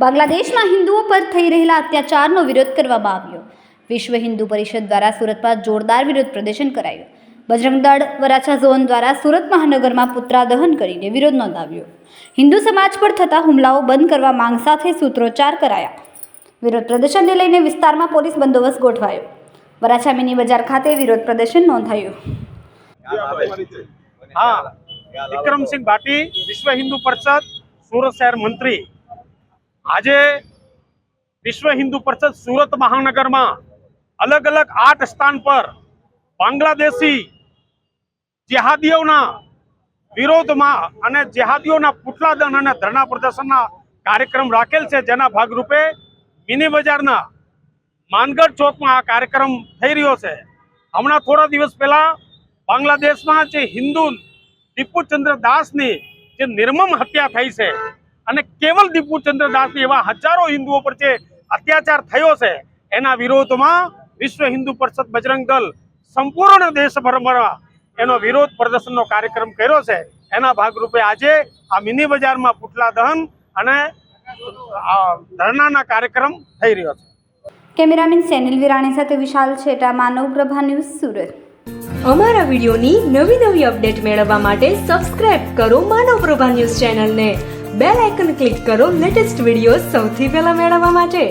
બાંગ્લાદેશમાં હિન્દુઓ પર થઈ રહેલા અત્યાચારનો વિરોધ કરવામાં આવ્યો। વિશ્વ હિન્દુ પરિષદ દ્વારા સુરતમાં જોરદાર વિરોધ પ્રદર્શન કરાયું। બજરંગ દળ વરાછા ઝોન દ્વારા સુરત મહાનગરમાં પુતળા દહન કરીને વિરોધ નોંધાવ્યો। હિન્દુ સમાજ પર થતા હુમલાઓ બંધ કરવા માંગ સાથે સૂત્રોચ્ચાર કરાયા। વિરોધ પ્રદર્શનને લઈને વિસ્તારમાં પોલીસ બંદોબસ્ત ગોઠવાયો। વરાછા મિની બજાર ખાતે વિરોધ પ્રદર્શન નોંધાયું। વિક્રમસિંહ ભાટી, વિશ્વ હિન્દુ પરિષદ સુરત શહેર મંત્રી। આજે વિશ્વ હિન્દુ પરિષદ સુરત મહાનગર में अलग अलग 8 स्थान पर बांग्लादेशी जिहादीओं विरोध में जिहादीओं पुतला दहन और धरना प्रदर्शन कार्यक्रम राखेल है। जेना भागरूपे मिनी बजार मानगढ़ चौक में आ कार्यक्रम थई रह्यो छे। हमणां थोड़ा दिवस पहला बांग्लादेश में जे हिंदू दीपू चंद्र दास की जे निर्मम हत्या थई छे અને કેવલ દીપુ ચંદ્ર દાસની એવા હજારો હિન્દુઓ પર જે અત્યાચાર થયો છે એના વિરોધમાં વિશ્વ હિન્દુ પરિષદ બજરંગ દળ સંપૂર્ણ દેશભરમાં એનો વિરોધ પ્રદર્શનનો કાર્યક્રમ કર્યો છે। એના ભાગરૂપે આજે આ મિની બજારમાં પુતળા દહન અને ધરણાના કાર્યક્રમ થઈ રહ્યો છે। કેમેરામેન સેનિલ વિરાણી સાથે વિશાલ છેટા, માનવ પ્રભા ન્યૂઝ, સુરત। અમારા વિડિયોની નવી અપડેટ મેળવવા માટે સબસ્ક્રાઇબ કરો માનવ પ્રભા ન્યૂઝ ચેનલને। બેલ આઇકન ક્લિક કરો લેટેસ્ટ વિડીયો સૌથી પહેલા મેળવવા માટે।